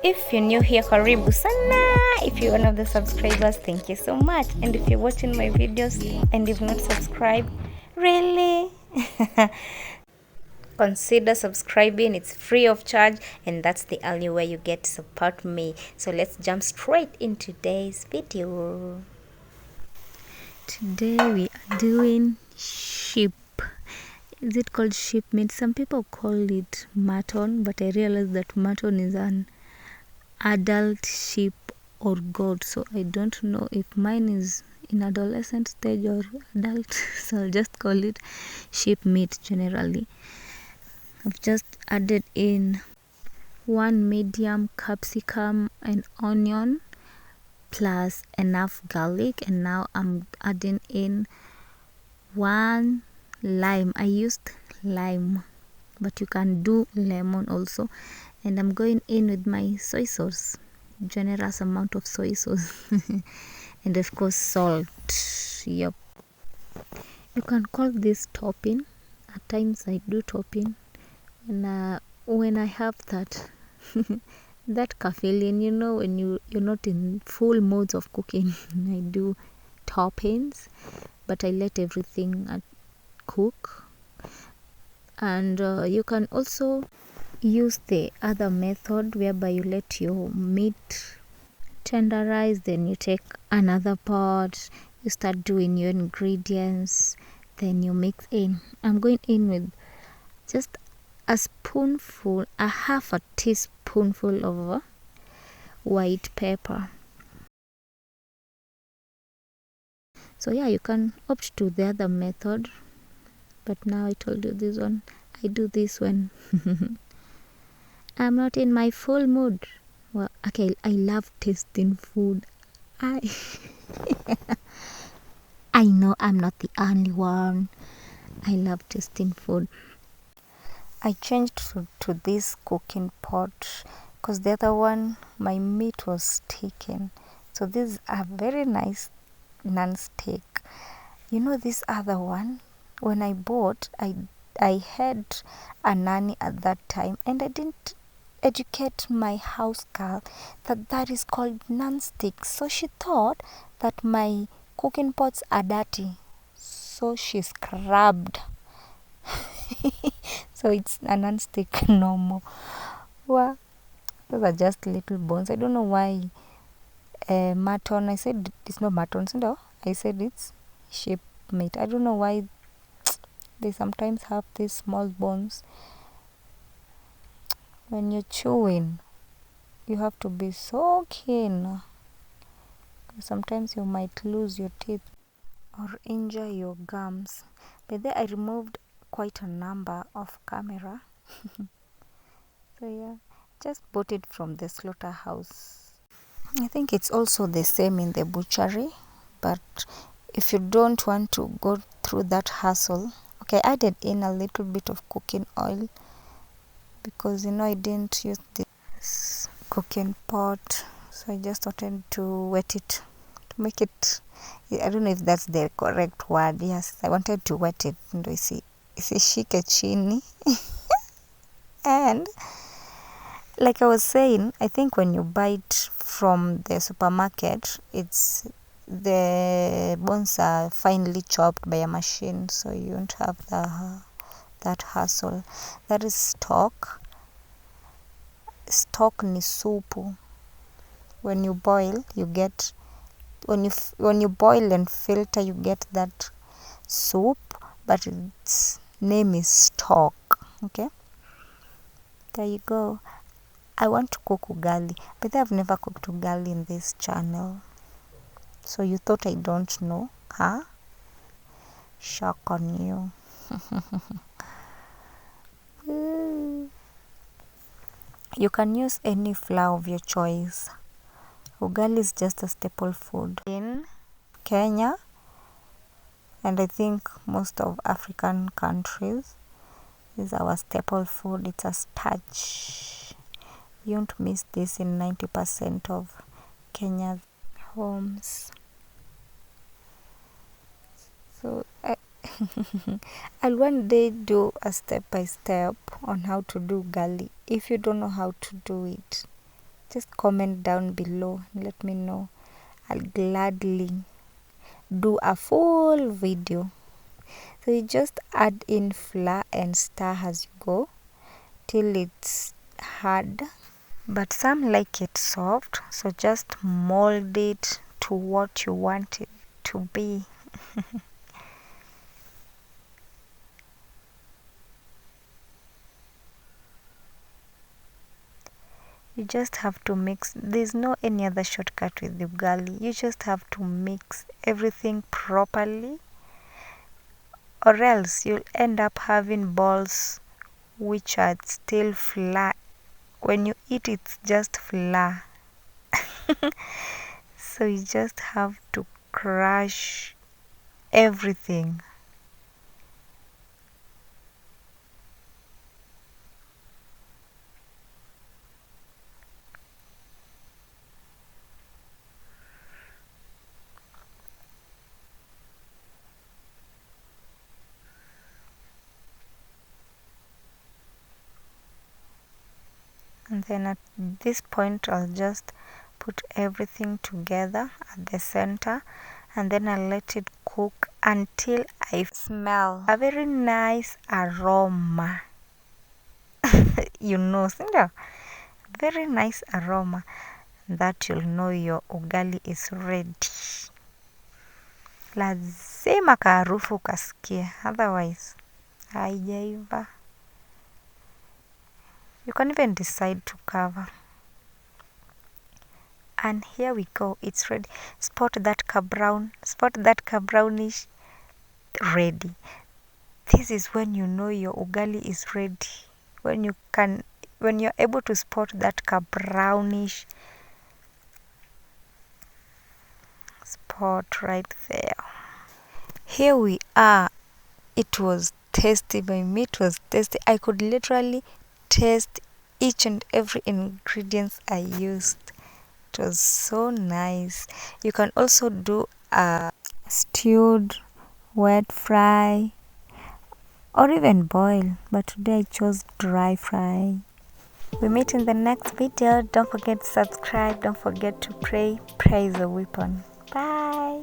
If you're new here, karibu sana. If you're one of the subscribers, thank you so much. And if you're watching my videos and you've not subscribed, really? Consider subscribing. It's free of charge, and that's the only way you get to support me. So let's jump straight into today's video. Today we are doing sheep. Is it called sheep meat? Some people call it mutton, but I realized that mutton is an adult sheep or goat, so I don't know if mine is in adolescent stage or adult. So I'll just call it sheep meat generally. I've just added in 1 medium capsicum and onion plus enough garlic, and now I'm adding in 1 lime. I used lime, but you can do lemon also. And I'm going in with my soy sauce, generous amount of soy sauce. And of course salt. Yep, you can call this topping. At times I do topping when I have that that caffeine, when you're not in full modes of cooking. I do toppings, but I let everything cook. And you can also use the other method whereby you let your meat tenderize, then you take another pot, you start doing your ingredients, then you mix in. I'm going in with just a spoonful, a half a teaspoonful of white pepper. So yeah, you can opt to the other method, but now I told you this one. I do this when I'm not in my full mood. Well, okay, I love tasting food. I I know I'm not the only one. I love tasting food. I changed to this cooking pot because the other one, my meat was sticking. So this is a very nice non-stick. This other one, when I bought, I had a nanny at that time, and I didn't educate my house girl that is called non-stick. So she thought that my cooking pots are dirty, so she scrubbed. So it's a non-stick no more. Well, those are just little bones. I don't know why mutton. I said it's not mutton, no. I said it's sheep meat. I don't know why they sometimes have these small bones. When you're chewing, you have to be so keen. Sometimes you might lose your teeth or injure your gums. But then I removed quite a number off camera. So yeah, just bought it from the slaughterhouse. I think it's also the same in the butchery, but if you don't want to go through that hassle, okay, I added in a little bit of cooking oil because I didn't use this cooking pot, so I just wanted to wet it to make it. I don't know if that's the correct word. Yes, I wanted to wet it ndo isishike chini. And like I was saying, I think when you buy it from the supermarket, it's the bones are finely chopped by a machine, so you don't have that hassle. That is stock. Stock ni supu. When you boil, you get when you boil and filter, you get that soup, but its name is stock. Okay, there you go. I want to cook ugali, but I've never cooked ugali in this channel. So you thought I don't know, huh? Shock on you. You can use any flour of your choice. Ugali is just a staple food in Kenya, and I think most of African countries. Is our staple food. It's a starch. You won't miss this in 90% of Kenya's homes. So I'll one day do a step by step on how to do ugali. If you don't know how to do it, Just comment down below and let me know. I'll gladly do a full video. So you just add in flour and stir as you go till it's hard, but some like it soft, so just mold it to what you want it to be. You just have to mix. There's no any other shortcut with the ugali. You just have to mix everything properly, or else you'll end up having balls which are still flour. When you eat, it's just flour. So you just have to crush everything. And then at this point I'll just put everything together at the center, and then I'll let it cook until I smell a very nice aroma. You know, sindio? Very nice aroma. That you'll know your ugali is ready. Lazima kaharufu kasikie, otherwise haijaiva. You can even decide to cover. And here we go, it's ready. Spot that brownish. Ready. This is when you know your ugali is ready. When you're able to spot that brownish spot right there. Here we are. It was tasty. My meat was tasty. I could literally taste each and every ingredients I used. It was so nice. You can also do a stewed, wet fry, or even boil, but today I chose dry fry. We meet in the next video. Don't forget to subscribe. Don't forget to pray. Prayer is a weapon. Bye.